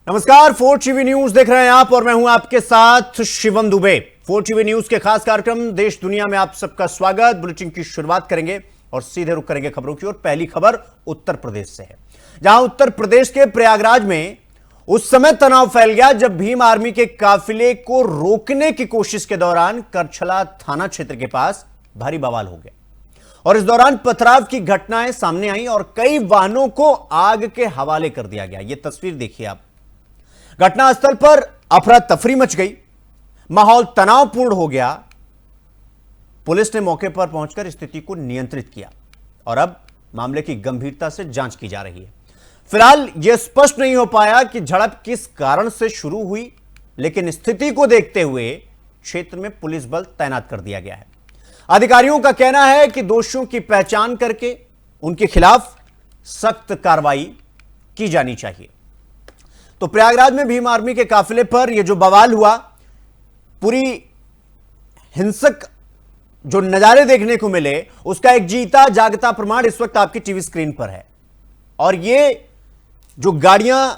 नमस्कार, fort TV news देख रहे हैं आप और मैं हूं आपके साथ Shivam Dubey. Fort TV news के खास कार्यक्रम देश दुनिया में आप सबका स्वागत। बुलेटिन की शुरुआत करेंगे और सीधे रुक करेंगे खबरों की ओर। पहली खबर उत्तर प्रदेश से है, जहां उत्तर प्रदेश के प्रयागराज में उस समय तनाव फैल गया जब भीम आर्मी के काफिले को रोकने की कोशिश के दौरान करछला थाना क्षेत्र के पास भारी बवाल हो गया और इस दौरान पथराव की घटनाएं सामने आई और कई वाहनों को आग के हवाले कर दिया गया। यह तस्वीर देखिए आप। घटनास्थल पर अफरा तफरी मच गई, माहौल तनावपूर्ण हो गया। पुलिस ने मौके पर पहुंचकर स्थिति को नियंत्रित किया और अब मामले की गंभीरता से जांच की जा रही है। फिलहाल यह स्पष्ट नहीं हो पाया कि झड़प किस कारण से शुरू हुई, लेकिन स्थिति को देखते हुए क्षेत्र में पुलिस बल तैनात कर दिया गया है। अधिकारियों का कहना है कि दोषियों की पहचान करके उनके खिलाफ सख्त कार्रवाई की जानी चाहिए। तो प्रयागराज में भीम आर्मी के काफिले पर यह जो बवाल हुआ, पूरी हिंसक जो नजारे देखने को मिले, उसका एक जीता जागता प्रमाण इस वक्त आपकी टीवी स्क्रीन पर है। और ये जो गाड़ियां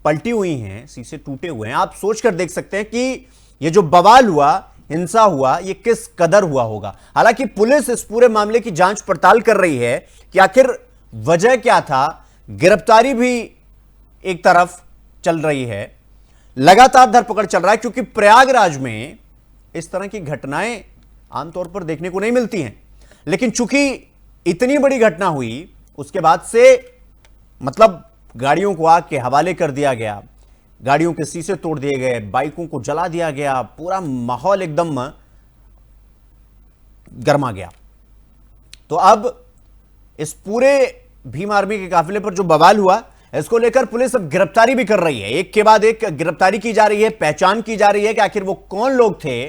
पलटी हुई हैं, शीशे टूटे हुए हैं, आप सोचकर देख सकते हैं कि यह जो बवाल हुआ, हिंसा हुआ, यह किस कदर हुआ होगा। हालांकि पुलिस इस पूरे मामले की जांच पड़ताल कर रही है कि आखिर वजह क्या था। गिरफ्तारी भी एक तरफ चल रही है, लगातार धरपकड़ चल रहा है, क्योंकि प्रयागराज में इस तरह की घटनाएं आमतौर पर देखने को नहीं मिलती हैं। लेकिन चूंकि इतनी बड़ी घटना हुई, उसके बाद से मतलब गाड़ियों को आग के हवाले कर दिया गया, गाड़ियों के शीशे तोड़ दिए गए, बाइकों को जला दिया गया, पूरा माहौल एकदम गर्मा गया। तो अब इस पूरे भीम आर्मी के काफिले पर जो बवाल हुआ, इसको लेकर पुलिस अब गिरफ्तारी भी कर रही है। एक के बाद एक गिरफ्तारी की जा रही है, पहचान की जा रही है कि आखिर वो कौन लोग थे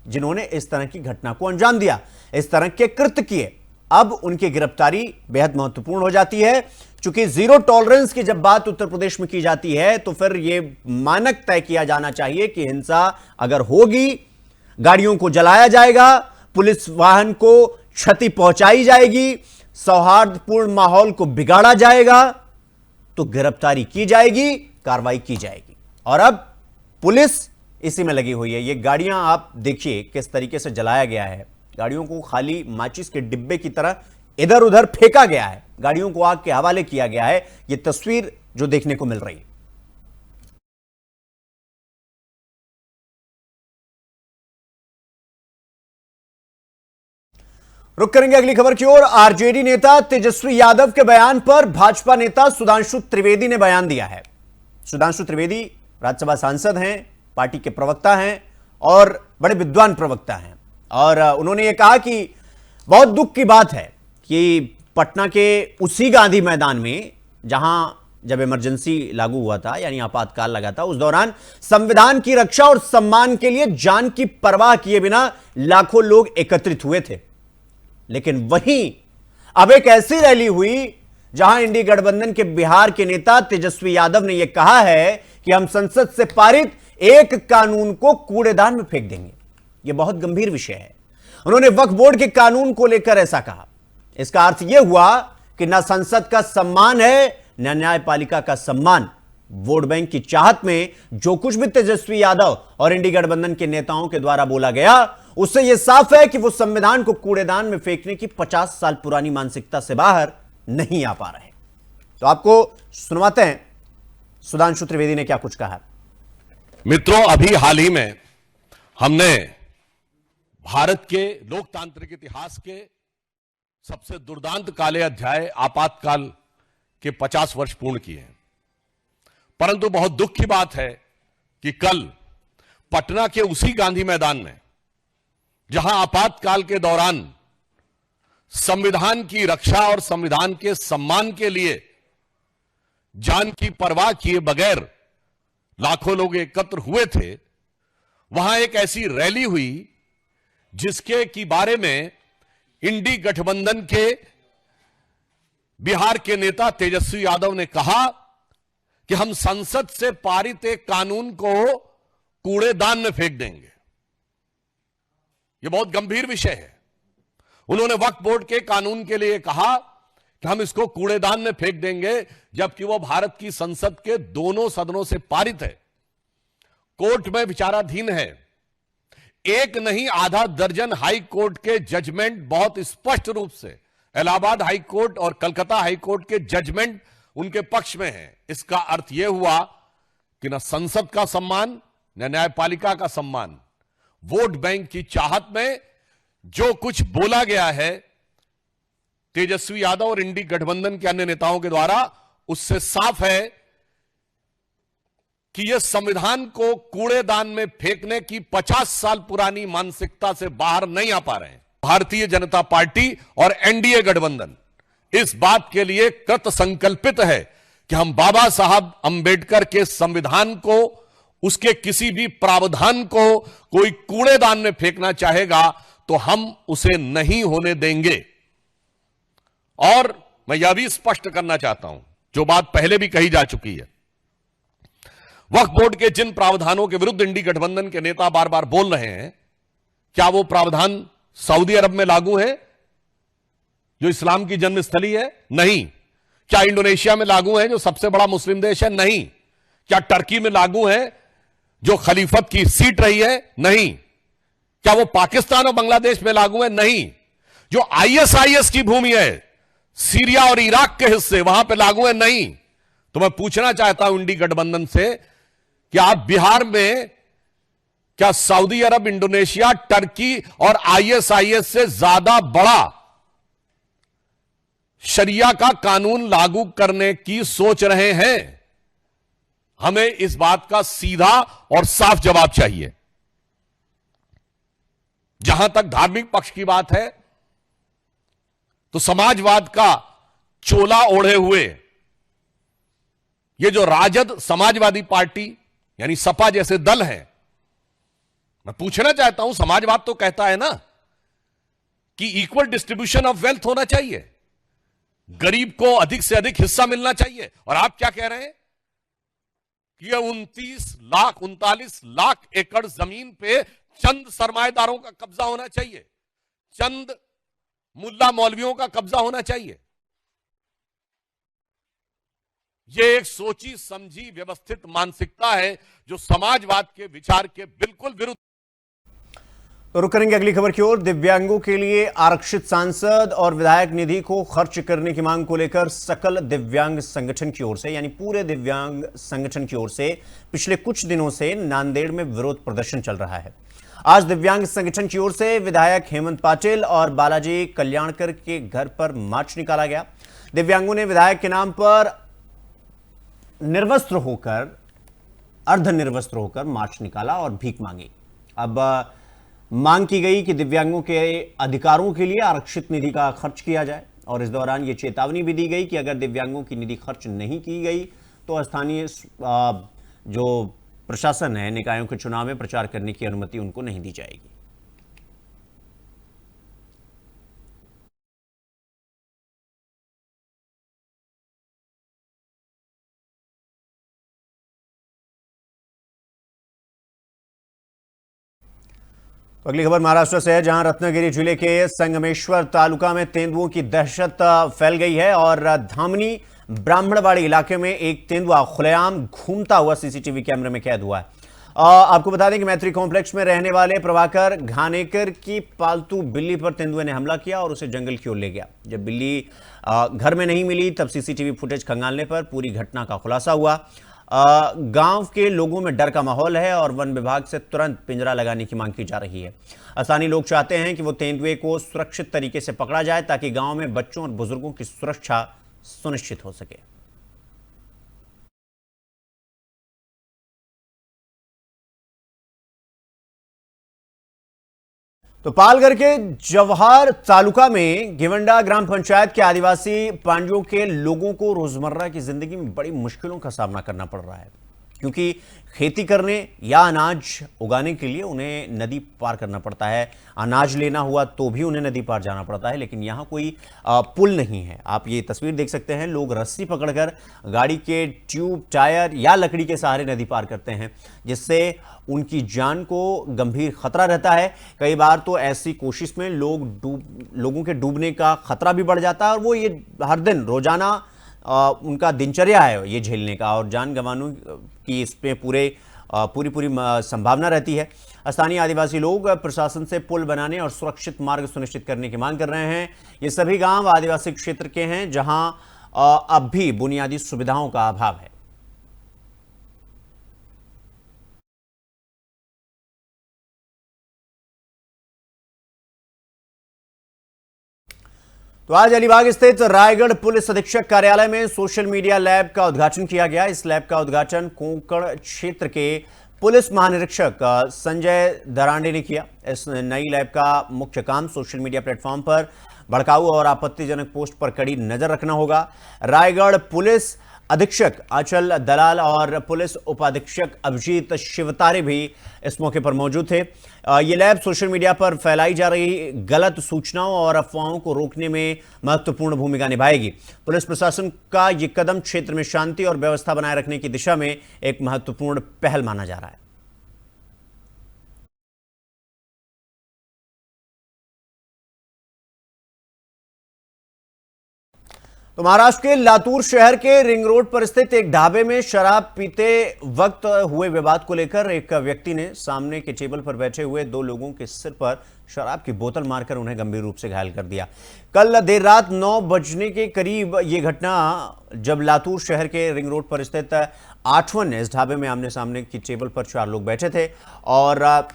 जिन्होंने इस तरह की घटना को अंजाम दिया, इस तरह के कृत्य किए। अब उनकी गिरफ्तारी बेहद महत्वपूर्ण हो जाती है, क्योंकि जीरो टॉलरेंस की जब बात उत्तर प्रदेश में की जाती है तो फिर यह मानक तय किया जाना चाहिए कि हिंसा अगर होगी, गाड़ियों को जलाया जाएगा, पुलिस वाहन को क्षति पहुंचाई जाएगी, सौहार्दपूर्ण माहौल को बिगाड़ा जाएगा, तो गिरफ्तारी की जाएगी, कार्रवाई की जाएगी। और अब पुलिस इसी में लगी हुई है। ये गाड़ियां आप देखिए किस तरीके से जलाया गया है। गाड़ियों को खाली माचिस के डिब्बे की तरह इधर उधर फेंका गया है, गाड़ियों को आग के हवाले किया गया है। यह तस्वीर जो देखने को मिल रही है। रुक करेंगे अगली खबर की ओर। आरजेडी नेता तेजस्वी यादव के बयान पर भाजपा नेता सुधांशु त्रिवेदी ने बयान दिया है। सुधांशु त्रिवेदी राज्यसभा सांसद हैं, पार्टी के प्रवक्ता हैं और बड़े विद्वान प्रवक्ता हैं। और उन्होंने ये कहा कि बहुत दुख की बात है कि पटना के उसी गांधी मैदान में जहां जब इमरजेंसी लागू हुआ था, यानी आपातकाल लगा था, उस दौरान संविधान की रक्षा और सम्मान के लिए जान की परवाह किए बिना लाखों लोग एकत्रित हुए थे। लेकिन वहीं अब एक ऐसी रैली हुई जहां इंडी गठबंधन के बिहार के नेता तेजस्वी यादव ने यह कहा है कि हम संसद से पारित एक कानून को कूड़ेदान में फेंक देंगे। यह बहुत गंभीर विषय है। उन्होंने वक्फ बोर्ड के कानून को लेकर ऐसा कहा। इसका अर्थ यह हुआ कि न संसद का सम्मान है, न न्यायपालिका का सम्मान। वोट बैंक की चाहत में जो कुछ भी तेजस्वी यादव और इंडी गठबंधन के नेताओं के द्वारा बोला गया, उससे यह साफ है कि वो संविधान को कूड़ेदान में फेंकने की 50 साल पुरानी मानसिकता से बाहर नहीं आ पा रहे। तो आपको सुनवाते हैं सुधांशु त्रिवेदी ने क्या कुछ कहा। मित्रों, अभी हाल ही में हमने भारत के लोकतांत्रिक इतिहास के सबसे दुर्दांत काले अध्याय आपातकाल के 50 वर्ष पूर्ण किए हैं। परंतु बहुत दुख की बात है कि कल पटना के उसी गांधी मैदान में जहां आपातकाल के दौरान संविधान की रक्षा और संविधान के सम्मान के लिए जान की परवाह किए बगैर लाखों लोग एकत्र हुए थे, वहां एक ऐसी रैली हुई जिसके की बारे में इंडी गठबंधन के बिहार के नेता तेजस्वी यादव ने कहा कि हम संसद से पारित एक कानून को कूड़ेदान में फेंक देंगे। यह बहुत गंभीर विषय है। उन्होंने वक्फ बोर्ड के कानून के लिए कहा कि हम इसको कूड़ेदान में फेंक देंगे, जबकि वो भारत की संसद के दोनों सदनों से पारित है, कोर्ट में विचाराधीन है। एक नहीं आधा दर्जन हाई कोर्ट के जजमेंट बहुत स्पष्ट रूप से इलाहाबाद हाई कोर्ट और कलकत्ता हाई कोर्ट के जजमेंट उनके पक्ष में है। इसका अर्थ यह हुआ कि न संसद का सम्मान न न्यायपालिका का सम्मान, वोट बैंक की चाहत में जो कुछ बोला गया है तेजस्वी यादव और इंडी गठबंधन के अन्य नेताओं के द्वारा, उससे साफ है कि यह संविधान को कूड़ेदान में फेंकने की 50 साल पुरानी मानसिकता से बाहर नहीं आ पा रहे हैं। भारतीय जनता पार्टी और एनडीए गठबंधन इस बात के लिए कृत संकल्पित है कि हम बाबा साहब अंबेडकर के संविधान को, उसके किसी भी प्रावधान को कोई कूड़ेदान में फेंकना चाहेगा तो हम उसे नहीं होने देंगे। और मैं यह भी स्पष्ट करना चाहता हूं, जो बात पहले भी कही जा चुकी है, वक्फ बोर्ड के जिन प्रावधानों के विरुद्ध इंडी गठबंधन के नेता बार बार बोल रहे हैं, क्या वो प्रावधान सऊदी अरब में लागू है जो इस्लाम की जन्मस्थली है? नहीं। क्या इंडोनेशिया में लागू है जो सबसे बड़ा मुस्लिम देश है? नहीं। क्या टर्की में लागू है जो खलीफत की सीट रही है? नहीं। क्या वो पाकिस्तान और बांग्लादेश में लागू है? नहीं। जो आईएसआईएस की भूमि है, सीरिया और इराक के हिस्से, वहां पे लागू है? नहीं। तो मैं पूछना चाहता हूं इंडी गठबंधन से कि आप बिहार में क्या सऊदी अरब, इंडोनेशिया, टर्की और आईएसआईएस से ज्यादा बड़ा शरिया का कानून लागू करने की सोच रहे हैं? हमें इस बात का सीधा और साफ जवाब चाहिए। जहां तक धार्मिक पक्ष की बात है, तो समाजवाद का चोला ओढ़े हुए ये जो राजद समाजवादी पार्टी यानी सपा जैसे दल हैं, मैं पूछना चाहता हूं, समाजवाद तो कहता है ना कि इक्वल डिस्ट्रीब्यूशन ऑफ वेल्थ होना चाहिए, गरीब को अधिक से अधिक हिस्सा मिलना चाहिए। और आप क्या कह रहे हैं कि ये 39 लाख एकड़ जमीन पे चंद सरमाएदारों का कब्जा होना चाहिए, चंद मुल्ला मौलवियों का कब्जा होना चाहिए। यह एक सोची समझी व्यवस्थित मानसिकता है जो समाजवाद के विचार के बिल्कुल विरुद्ध। तो रुक करेंगे अगली खबर की ओर। दिव्यांगों के लिए आरक्षित सांसद और विधायक निधि को खर्च करने की मांग को लेकर सकल दिव्यांग संगठन की ओर से, यानी पूरे दिव्यांग संगठन की ओर से पिछले कुछ दिनों से नांदेड़ में विरोध प्रदर्शन चल रहा है। आज दिव्यांग संगठन की ओर से विधायक हेमंत पाटिल और बालाजी कल्याणकर के घर पर मार्च निकाला गया। दिव्यांगों ने विधायक के नाम पर निर्वस्त्र होकर, अर्धनिर्वस्त्र होकर मार्च निकाला और भीख मांगी। अब मांग की गई कि दिव्यांगों के अधिकारों के लिए आरक्षित निधि का खर्च किया जाए और इस दौरान यह चेतावनी भी दी गई कि अगर दिव्यांगों की निधि खर्च नहीं की गई तो स्थानीय जो प्रशासन है, निकायों के चुनाव में प्रचार करने की अनुमति उनको नहीं दी जाएगी। अगली खबर महाराष्ट्र से है, जहां रत्नागिरी जिले के संगमेश्वर तालुका में तेंदुओं की दहशत फैल गई है और धामनी ब्राह्मणवाड़ी इलाके में एक तेंदुआ खुलेआम घूमता हुआ सीसीटीवी कैमरे में कैद हुआ है। आपको बता दें कि मैत्री कॉम्प्लेक्स में रहने वाले प्रभाकर घानेकर की पालतू बिल्ली पर तेंदुए ने हमला किया और उसे जंगल की ओर ले गया। जब बिल्ली घर में नहीं मिली तब सीसीटीवी फुटेज खंगालने पर पूरी घटना का खुलासा हुआ। गांव के लोगों में डर का माहौल है और वन विभाग से तुरंत पिंजरा लगाने की मांग की जा रही है। स्थानीय लोग चाहते हैं कि वो तेंदुए को सुरक्षित तरीके से पकड़ा जाए ताकि गांव में बच्चों और बुजुर्गों की सुरक्षा सुनिश्चित हो सके। तो पालघर के जवाहर तालुका में गिवंडा ग्राम पंचायत के आदिवासी पांडवों के लोगों को रोजमर्रा की जिंदगी में बड़ी मुश्किलों का सामना करना पड़ रहा है, क्योंकि खेती करने या अनाज उगाने के लिए उन्हें नदी पार करना पड़ता है। अनाज लेना हुआ तो भी उन्हें नदी पार जाना पड़ता है, लेकिन यहाँ कोई पुल नहीं है। आप ये तस्वीर देख सकते हैं, लोग रस्सी पकड़कर गाड़ी के ट्यूब, टायर या लकड़ी के सहारे नदी पार करते हैं, जिससे उनकी जान को गंभीर खतरा रहता है। कई बार तो ऐसी कोशिश में लोगों के डूबने का खतरा भी बढ़ जाता है, और वो ये हर दिन रोजाना उनका दिनचर्या है ये झेलने का, और जान गंवाने की इसमें पूरी संभावना रहती है। स्थानीय आदिवासी लोग प्रशासन से पुल बनाने और सुरक्षित मार्ग सुनिश्चित करने की मांग कर रहे हैं। ये सभी गांव आदिवासी क्षेत्र के हैं जहां अब भी बुनियादी सुविधाओं का अभाव है। तो आज अलीबाग स्थित रायगढ़ पुलिस अधीक्षक कार्यालय में सोशल मीडिया लैब का उद्घाटन किया गया। इस लैब का उद्घाटन कोंकण क्षेत्र के पुलिस महानिरीक्षक संजय दरांडे ने किया। इस नई लैब का मुख्य काम सोशल मीडिया प्लेटफॉर्म पर भड़काऊ और आपत्तिजनक पोस्ट पर कड़ी नजर रखना होगा। रायगढ़ पुलिस अधीक्षक आंचल दलाल और पुलिस उपाधीक्षक अभिजीत शिवतारे भी इस मौके पर मौजूद थे। ये लैब सोशल मीडिया पर फैलाई जा रही गलत सूचनाओं और अफवाहों को रोकने में महत्वपूर्ण भूमिका निभाएगी। पुलिस प्रशासन का ये कदम क्षेत्र में शांति और व्यवस्था बनाए रखने की दिशा में एक महत्वपूर्ण पहल माना जा रहा है। तो महाराष्ट्र के लातूर शहर के रिंग रोड पर स्थित एक ढाबे में शराब पीते वक्त हुए विवाद को लेकर एक व्यक्ति ने सामने के टेबल पर बैठे हुए 2 लोगों के सिर पर शराब की बोतल मारकर उन्हें गंभीर रूप से घायल कर दिया। कल देर रात 9 बजने के करीब यह घटना जब लातूर शहर के रिंग रोड पर स्थित 8वन इस ढाबे में आमने सामने की टेबल पर 4 लोग बैठे थे, और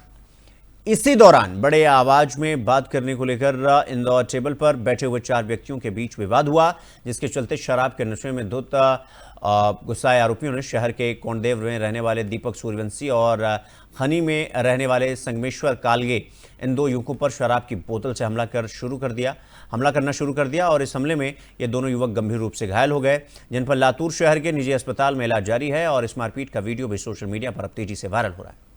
इसी दौरान बड़े आवाज में बात करने को लेकर इंदौर टेबल पर बैठे हुए 4 व्यक्तियों के बीच विवाद हुआ, जिसके चलते शराब के नशे में धुत गुस्साए आरोपियों ने शहर के कोंडेव में रहने वाले दीपक सूर्यवंशी और खनी में रहने वाले संगमेश्वर कालगे, इन 2 युवकों पर शराब की बोतल से हमला करना शुरू कर दिया और इस हमले में ये दोनों युवक गंभीर रूप से घायल हो गए, जिन पर लातूर शहर के निजी अस्पताल में इलाज जारी है। और इस मारपीट का वीडियो भी सोशल मीडिया पर अब तेजी से वायरल हो रहा है।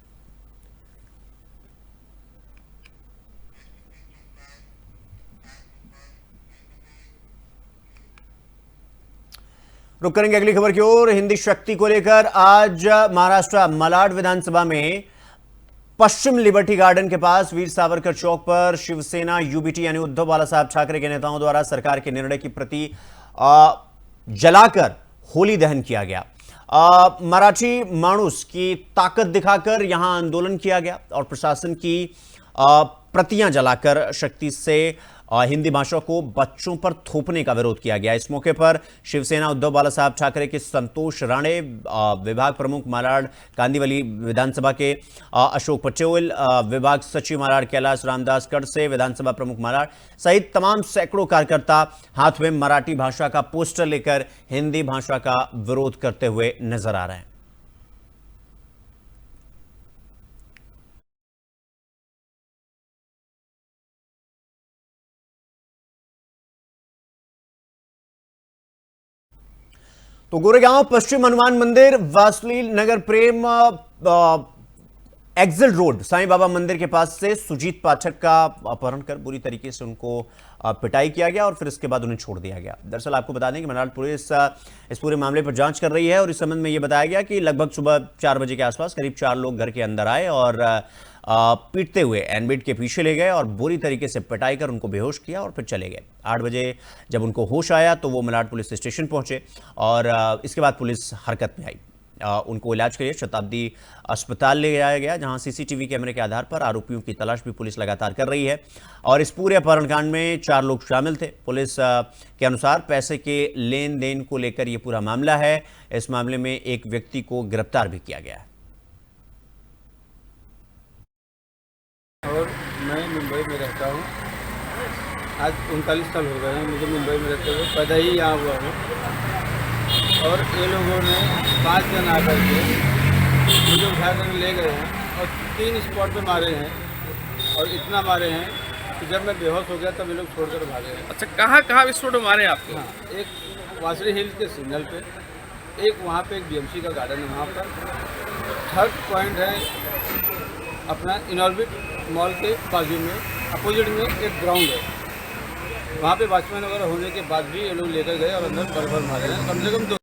रुक करेंगे अगली खबर की ओर। हिंदी शक्ति को लेकर आज महाराष्ट्र मलाड विधानसभा में पश्चिम लिबर्टी गार्डन के पास वीर सावरकर चौक पर शिवसेना यूबीटी यानी उद्धव बालासाहेब ठाकरे के नेताओं द्वारा सरकार के निर्णय की प्रति जलाकर होली दहन किया गया। मराठी माणूस की ताकत दिखाकर यहां आंदोलन किया गया और प्रशासन की प्रतियां जलाकर शक्ति से हिंदी भाषा को बच्चों पर थोपने का विरोध किया गया। इस मौके पर शिवसेना उद्धव बालासाहेब ठाकरे के संतोष राणे, विभाग प्रमुख मालाड कांदिवली विधानसभा के अशोक पटेल, विभाग सचिव मालाड कैलाश रामदास कड़से, विधानसभा प्रमुख मालाड सहित तमाम सैकड़ों कार्यकर्ता हाथ में मराठी भाषा का पोस्टर लेकर हिंदी भाषा का विरोध करते हुए नजर आ रहे हैं। तो गोरेगांव पश्चिम हनुमान मंदिर वासुली नगर प्रेम एक्सिल रोड साईं बाबा मंदिर के पास से सुजीत पाठक का अपहरण कर बुरी तरीके से उनको पिटाई किया गया और फिर इसके बाद उन्हें छोड़ दिया गया। दरअसल आपको बता दें कि मलाड पुलिस इस पूरे मामले पर जांच कर रही है और इस संबंध में यह बताया गया कि लगभग सुबह 4 बजे के आसपास करीब 4 लोग घर के अंदर आए और पीटते हुए एनबिट के पीछे ले गए और बुरी तरीके से पिटाई कर उनको बेहोश किया और फिर चले गए। 8 बजे जब उनको होश आया तो वो मलाड पुलिस स्टेशन पहुंचे और इसके बाद पुलिस हरकत में आई। उनको इलाज के लिए शताब्दी अस्पताल ले जाया गया, जहां सीसीटीवी कैमरे के आधार पर आरोपियों की तलाश भी पुलिस लगातार कर रही है। और इस पूरे अपहरण कांड में 4 लोग शामिल थे। पुलिस के अनुसार पैसे के लेन देन को लेकर यह पूरा मामला है। इस मामले में एक व्यक्ति को गिरफ्तार भी किया गया है। और मैं मुंबई में रहता हूँ। आज 39 साल हो गए हैं मुझे मुंबई में रहते हुए, पैदा ही यहाँ हुआ हूँ। और ये लोगों ने 5 जन आकर के मुझे उठाकर ले गए हैं और 3 स्पॉट पे मारे हैं और इतना मारे हैं कि जब मैं बेहोश हो गया तब ये लोग छोड़कर भागे हैं। अच्छा, कहाँ विस्फोट मारे आपको? हाँ, एक वासरी हिल्स के सिग्नल पे एक वहाँ पे एक बीएमसी का गार्डन है, वहाँ पर थर्ड पॉइंट है अपना इनऑर्बिट मॉल के बाजू में अपोजिट में एक ग्राउंड है, वहाँ पे वॉचमैन वगैरह होने के बाद भी ये लोग लेकर गए और अंदर बर्फर मारे हैं, कम से कम 2।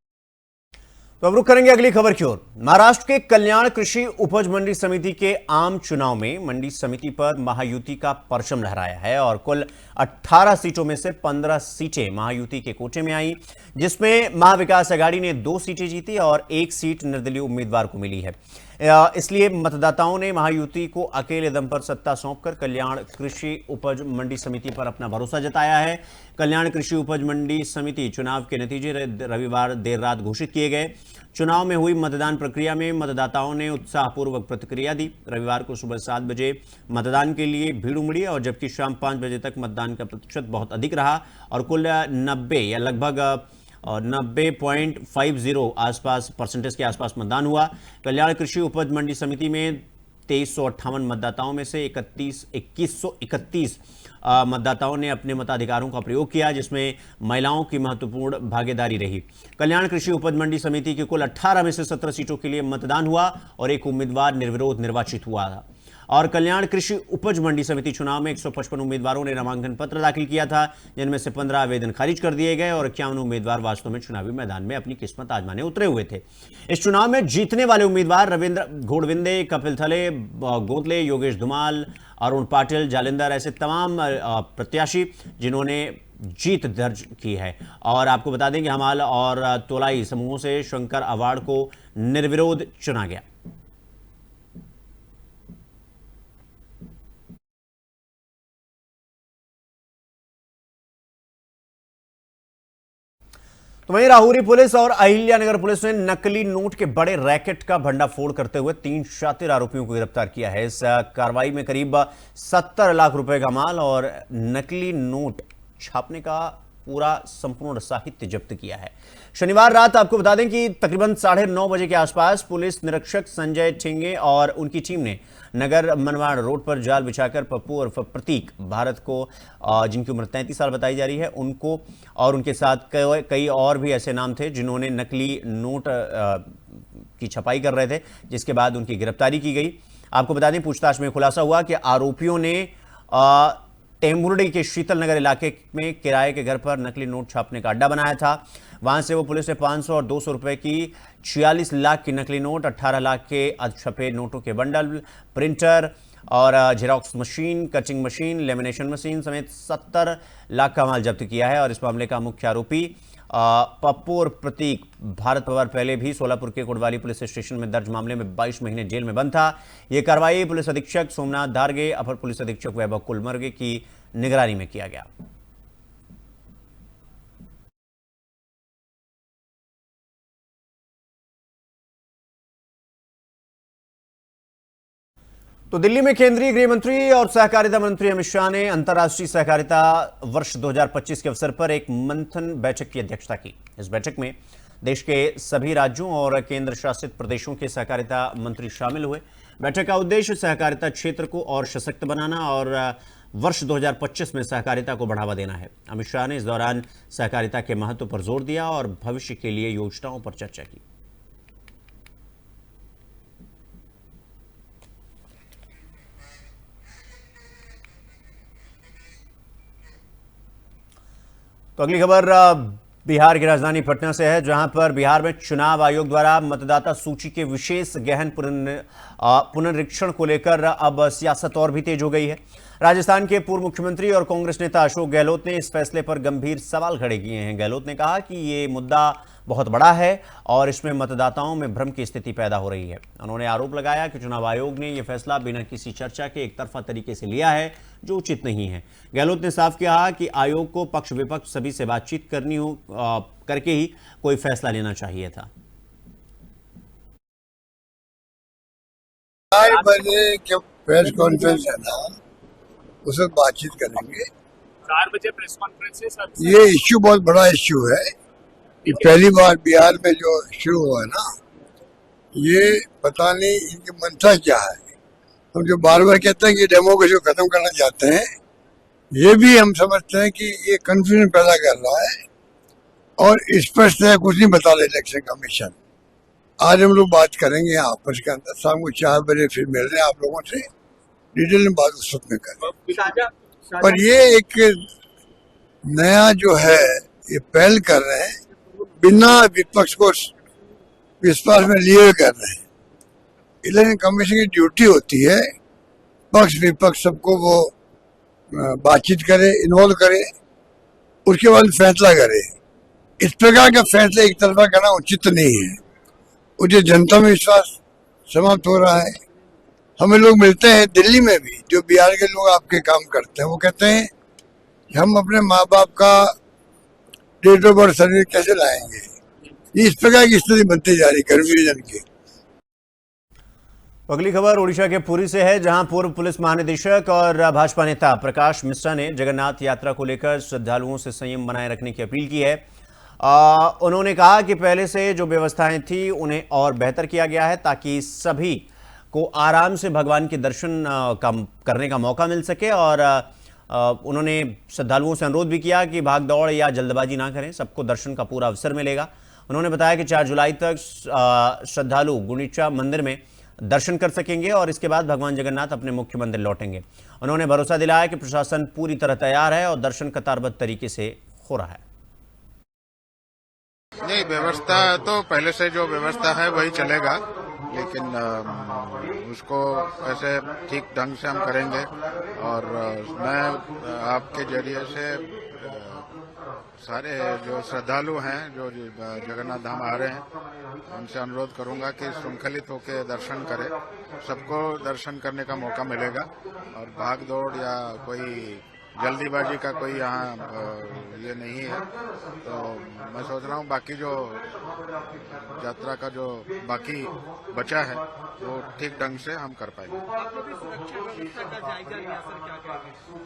तो अब रुक करेंगे अगली खबर की ओर। महाराष्ट्र के कल्याण कृषि उपज मंडी समिति के आम चुनाव में मंडी समिति पर महायुति का परचम लहराया है और कुल 18 सीटों में से 15 सीटें महायुति के कोटे में आई, जिसमें महाविकास आघाड़ी ने 2 सीटें जीती और 1 सीट निर्दलीय उम्मीदवार को मिली है। इसलिए मतदाताओं ने महायुति को अकेले दम पर सत्ता सौंपकर कल्याण कृषि उपज मंडी समिति पर अपना भरोसा जताया है। कल्याण कृषि उपज मंडी समिति चुनाव के नतीजे रविवार देर रात घोषित किए गए। चुनाव में हुई मतदान प्रक्रिया में मतदाताओं ने उत्साहपूर्वक प्रतिक्रिया दी। रविवार को सुबह 7 बजे मतदान के लिए भीड़ उमड़ी और जबकि शाम 5 बजे तक मतदान का प्रतिशत बहुत अधिक रहा और कुल 90 या लगभग 90.50 आसपास परसेंटेज के आसपास मतदान हुआ। कल्याण कृषि उपज मंडी समिति में 2358 मतदाताओं में से 2131 मतदाताओं ने अपने मताधिकारों का प्रयोग किया, जिसमें महिलाओं की महत्वपूर्ण भागीदारी रही। कल्याण कृषि उपज मंडी समिति की कुल 18 में से 17 सीटों के लिए मतदान हुआ और एक उम्मीदवार निर्विरोध निर्वाचित हुआ था। और कल्याण कृषि उपज मंडी समिति चुनाव में 155 उम्मीदवारों ने नामांकन पत्र दाखिल किया था, जिनमें से 15 आवेदन खारिज कर दिए गए और 51 उम्मीदवार वास्तव में चुनावी मैदान में अपनी किस्मत आजमाने उतरे हुए थे। इस चुनाव में जीतने वाले उम्मीदवार रविंद्र घोड़विंदे, कपिल थले, गोदले, योगेश धुमाल, अरुण पाटिल, जालिंदर, ऐसे तमाम प्रत्याशी जिन्होंने जीत दर्ज की है। और आपको बता दें कि हमाल और तोलाई समूहों से शंकर अवार्ड को निर्विरोध चुना गया। तो वहीं राहुरी पुलिस और अहिल्यानगर पुलिस ने नकली नोट के बड़े रैकेट का भंडाफोड़ करते हुए 3 शातिर आरोपियों को गिरफ्तार किया है। इस कार्रवाई में करीब 70 लाख रुपए का माल और नकली नोट छापने का पूरा संपूर्ण साहित्य जब्त किया है। शनिवार रात आपको बता दें कि तकरीबन 9:30 बजे के आसपास पुलिस निरीक्षक संजय ठेंगे और उनकी टीम ने नगर मनवाड़ रोड पर जाल बिछाकर पप्पू और प्रतीक भारत को, जिनकी उम्र 33 साल बताई जा रही है, उनको और उनके साथ कई और भी ऐसे नाम थे जिन्होंने नकली नोट की छपाई कर रहे थे, जिसके बाद उनकी गिरफ्तारी की गई। आपको बता दें पूछताछ में खुलासा हुआ कि आरोपियों ने टेम्बुर्डी के शीतल नगर इलाके में किराए के घर पर नकली नोट छापने का अड्डा बनाया था। वहां से वो पुलिस ने 500 और 200 रुपए की 46 लाख की नकली नोट, 18 लाख के छपे नोटों के बंडल, प्रिंटर और xerox machine, cutting machine, lamination machine समेत 70 लाख का माल जब्त किया है। और इस मामले का मुख्य आरोपी पप्पू और प्रतीक भारत पवार पहले भी सोलापुर के कोतवाली पुलिस स्टेशन में दर्ज मामले में 22 महीने जेल में बंद था। यह कार्रवाई पुलिस अधीक्षक सोमनाथ धारगे, अपर पुलिस अधीक्षक वैभव कुलमर्गे की निगरानी में किया गया। तो दिल्ली में केंद्रीय गृह मंत्री और सहकारिता मंत्री अमित शाह ने अंतर्राष्ट्रीय सहकारिता वर्ष 2025 के अवसर पर एक मंथन बैठक की अध्यक्षता की। इस बैठक में देश के सभी राज्यों और केंद्र शासित प्रदेशों के सहकारिता मंत्री शामिल हुए। बैठक का उद्देश्य सहकारिता क्षेत्र को और सशक्त बनाना और वर्ष 2025 में सहकारिता को बढ़ावा देना है। अमित शाह ने इस दौरान सहकारिता के महत्व पर जोर दिया और भविष्य के लिए योजनाओं पर चर्चा की। तो अगली खबर बिहार की राजधानी पटना से है, जहां पर बिहार में चुनाव आयोग द्वारा मतदाता सूची के विशेष गहन पुनरीक्षण को लेकर अब सियासत और भी तेज हो गई है। राजस्थान के पूर्व मुख्यमंत्री और कांग्रेस नेता अशोक गहलोत ने इस फैसले पर गंभीर सवाल खड़े किए हैं। गहलोत ने कहा कि ये मुद्दा बहुत बड़ा है और इसमें मतदाताओं में भ्रम की स्थिति पैदा हो रही है। उन्होंने आरोप लगाया कि चुनाव आयोग ने यह फैसला बिना किसी चर्चा के एक तरफा तरीके से लिया है, जो उचित नहीं है। गहलोत ने साफ कहा कि आयोग को पक्ष विपक्ष सभी से बातचीत करके ही कोई फैसला लेना चाहिए था। 4 बजे के प्रेस कॉन्फ्रेंस है ना, उस वक्त बातचीत करेंगे। 4 बजे प्रेस कॉन्फ्रेंस है सर। ये इश्यू बहुत बड़ा इश्यू है। ये पहली बार बिहार में जो शुरू हुआ है ना, ये पता नहीं इनकी मंशा क्या है। हम जो बार बार कहते हैं कि डेमोक्रेसी को खत्म करना चाहते हैं, ये भी हम समझते हैं कि ये कंफ्यूजन पैदा कर रहा है और स्पष्ट है कुछ नहीं बता रहे इलेक्शन कमीशन। आज हम लोग बात करेंगे आपस के अंदर, शाम को 4 बजे फिर मिल रहे हैं आप लोगों से, डिटेल में बात उस वक्त में करें। पर ये एक नया जो है ये पहल कर रहे हैं, बिना विपक्ष को विश्वास में लिए कर रहे हैं। इलेक्शन कमीशन की ड्यूटी होती है पक्ष विपक्ष सबको वो बातचीत करे, इन्वॉल्व करे, उसके बाद फैसला करे। इस प्रकार का फैसला एक तरफा करना उचित नहीं है। मुझे जनता में विश्वास समाप्त हो रहा है। हमें लोग मिलते हैं दिल्ली में भी, जो बिहार के लोग आपके काम करते हैं, वो कहते हैं कि हम अपने माँ बाप का डेट ऑफ बर्थ सर्टिफिकेट कैसे लाएंगे। इस प्रकार की स्थिति बनती जा रही कन्फ्यूजन की। अगली खबर ओडिशा के पुरी से है, जहां पूर्व पुलिस महानिदेशक और भाजपा नेता प्रकाश मिश्रा ने जगन्नाथ यात्रा को लेकर श्रद्धालुओं से संयम बनाए रखने की अपील की है। उन्होंने कहा कि पहले से जो व्यवस्थाएं थी उन्हें और बेहतर किया गया है ताकि सभी को आराम से भगवान के दर्शन करने का मौका मिल सके। और उन्होंने श्रद्धालुओं से अनुरोध भी किया कि भाग दौड़ या जल्दबाजी ना करें, सबको दर्शन का पूरा अवसर मिलेगा। उन्होंने बताया कि 4 जुलाई तक श्रद्धालु गुंडीचा मंदिर में दर्शन कर सकेंगे और इसके बाद भगवान जगन्नाथ अपने मुख्य मंदिर लौटेंगे। उन्होंने भरोसा दिलाया कि प्रशासन पूरी तरह तैयार है और दर्शन कतारबद्ध तरीके से हो रहा है। नहीं, व्यवस्था तो पहले से जो व्यवस्था है वही चलेगा, लेकिन उसको ऐसे ठीक ढंग से हम करेंगे। और मैं आपके जरिए से सारे जो श्रद्धालु हैं जो जगन्नाथ धाम आ रहे हैं, उनसे अनुरोध करूंगा कि श्रृंखलित होकर दर्शन करें। सबको दर्शन करने का मौका मिलेगा और भाग दौड़ या कोई जल्दीबाजी का कोई यहाँ ये नहीं है। तो मैं सोच रहा हूँ बाकी जो यात्रा का जो बाकी बचा है वो ठीक ढंग से हम कर पाएंगे।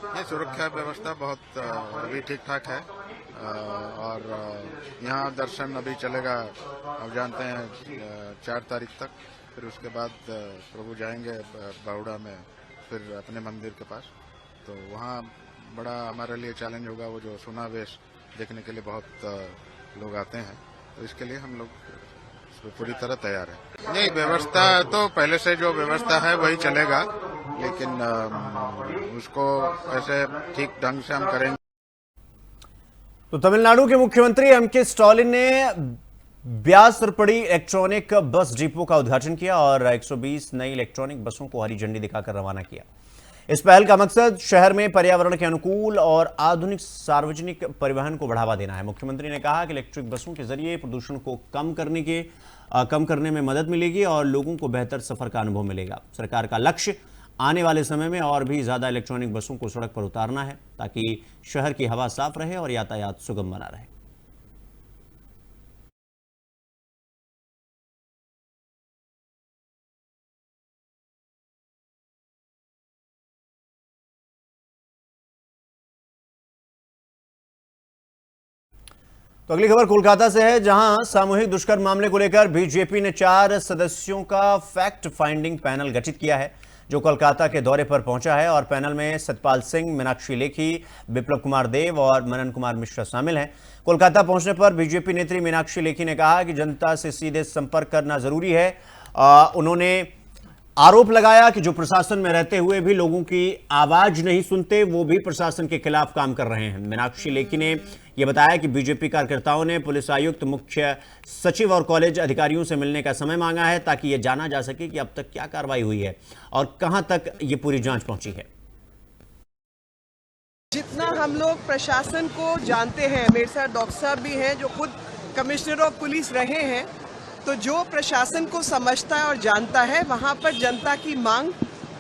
ये सुरक्षा व्यवस्था बहुत अभी ठीक ठाक है और यहाँ दर्शन अभी चलेगा, आप जानते हैं 4 तारीख तक। फिर उसके बाद प्रभु जाएंगे बावड़ा में फिर अपने मंदिर के पास, तो वहाँ बड़ा हमारे लिए चैलेंज होगा। वो जो सुनावेश देखने के लिए बहुत लोग आते हैं, तो इसके लिए हम लोग पूरी तरह तैयार हैं। नहीं, व्यवस्था तो पहले से जो व्यवस्था है वही चलेगा, लेकिन उसको ऐसे ठीक ढंग से हम करेंगे। तो तमिलनाडु के मुख्यमंत्री एमके स्टालिन ने ब्यास पड़ी इलेक्ट्रॉनिक बस डिपो का उद्घाटन किया और 120 नई इलेक्ट्रॉनिक बसों को हरी झंडी दिखाकर रवाना किया। इस पहल का मकसद शहर में पर्यावरण के अनुकूल और आधुनिक सार्वजनिक परिवहन को बढ़ावा देना है। मुख्यमंत्री ने कहा कि इलेक्ट्रिक बसों के जरिए प्रदूषण को कम करने में मदद मिलेगी और लोगों को बेहतर सफर का अनुभव मिलेगा। सरकार का लक्ष्य आने वाले समय में और भी ज्यादा इलेक्ट्रॉनिक बसों को सड़क पर उतारना है ताकि शहर की हवा साफ रहे और यातायात सुगम बना रहे। तो अगली खबर कोलकाता से है, जहां सामूहिक दुष्कर्म मामले को लेकर बीजेपी ने 4 सदस्यों का फैक्ट फाइंडिंग पैनल गठित किया है, जो कोलकाता के दौरे पर पहुंचा है। और पैनल में सतपाल सिंह, मीनाक्षी लेखी, बिप्लब कुमार देव और मनन कुमार मिश्रा शामिल हैं। कोलकाता पहुंचने पर बीजेपी नेत्री मीनाक्षी लेखी ने कहा कि जनता से सीधे संपर्क करना जरूरी है। उन्होंने आरोप लगाया कि जो प्रशासन में रहते हुए भी लोगों की आवाज नहीं सुनते, वो भी प्रशासन के खिलाफ काम कर रहे हैं। मीनाक्षी लेखी ने यह बताया कि बीजेपी कार्यकर्ताओं ने पुलिस आयुक्त, मुख्य सचिव और कॉलेज अधिकारियों से मिलने का समय मांगा है ताकि यह जाना जा सके कि अब तक क्या कार्रवाई हुई है और कहां तक ये पूरी जांच पहुंची है। जितना हम लोग प्रशासन को जानते हैं, मेरे साथ डॉक्टर साहब भी हैं जो खुद कमिश्नर ऑफ पुलिस रहे हैं, तो जो प्रशासन को समझता है और जानता है, वहाँ पर जनता की मांग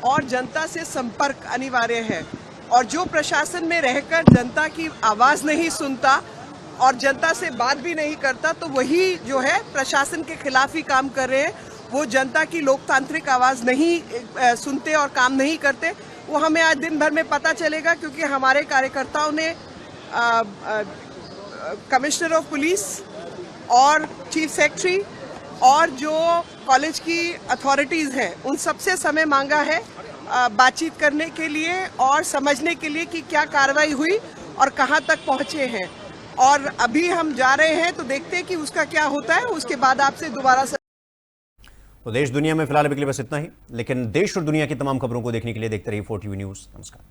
और जनता से संपर्क अनिवार्य है। और जो प्रशासन में रहकर जनता की आवाज़ नहीं सुनता और जनता से बात भी नहीं करता, तो वही जो है प्रशासन के खिलाफ ही काम कर रहे हैं। वो जनता की लोकतांत्रिक आवाज़ नहीं सुनते और काम नहीं करते। वो हमें आज दिन भर में पता चलेगा, क्योंकि हमारे कार्यकर्ताओं ने कमिश्नर ऑफ पुलिस और चीफ सेक्रेटरी और जो कॉलेज की अथॉरिटीज़ हैं उन सबसे समय मांगा है बातचीत करने के लिए और समझने के लिए कि क्या कार्रवाई हुई और कहां तक पहुंचे हैं। और अभी हम जा रहे हैं तो देखते हैं कि उसका क्या होता है, उसके बाद आपसे दोबारा तो देश दुनिया में फिलहाल अभी के लिए बस इतना ही, लेकिन देश और दुनिया की तमाम खबरों को देखने के लिए देखते रहिए 4TV न्यूज़। नमस्कार।